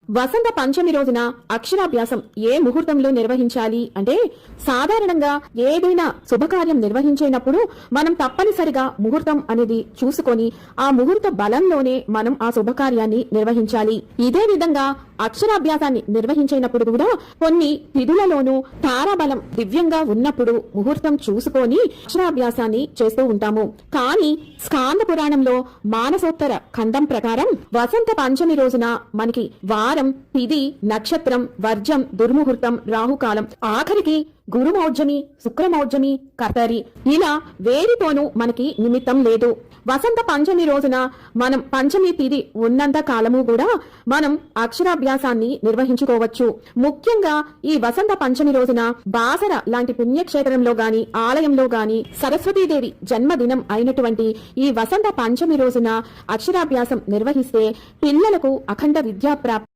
వసంత పంచమి రోజున అక్షరాభ్యాసం ఏ ముహూర్తంలో నిర్వహించాలి అంటే, సాధారణంగా ఏదైనా శుభకార్యం నిర్వహించేటప్పుడు మనం తప్పనిసరిగా ముహూర్తం అనేది చూసుకొని ఆ ముహూర్త బలంలోనే మనం ఆ శుభకార్యాన్ని నిర్వహించాలి. ఇదే విధంగా అక్షరాభ్యాసాన్ని నిర్వహించేటప్పుడు కూడా కొన్ని తిథులలోనూ తారాబలం దివ్యంగా ఉన్నప్పుడు ముహూర్తం చూసుకొని అక్షరాభ్యాసాన్ని చేస్తూ ఉంటాము. కానీ స్కాంద పురాణంలో మానసోత్తర ఖండం ప్రకారం వసంత పంచమి రోజున మనకి వారం, తిథి, నక్షత్రం, వర్జం, దుర్ముహూర్తం, రాహుకాలం, ఆఖరికి గురుమౌర్జమి, శుక్రమౌర్జమి, కర్తరి ఇలా వేరితోనూ మనకి నిమిత్తం లేదు. వసంత పంచమి రోజున మనం పంచమి తిథి ఉన్నంత కాలము కూడా మనం అక్షరాభ్యాసాన్ని నిర్వహించుకోవచ్చు. ముఖ్యంగా ఈ వసంత పంచమి రోజున బాసర లాంటి పుణ్యక్షేత్రంలో గాని, ఆలయంలో గాని సరస్వతీదేవి జన్మదినం అయినటువంటి ఈ వసంత పంచమి రోజున అక్షరాభ్యాసం నిర్వహిస్తే పిల్లలకు అఖండ విద్యాప్రాప్తి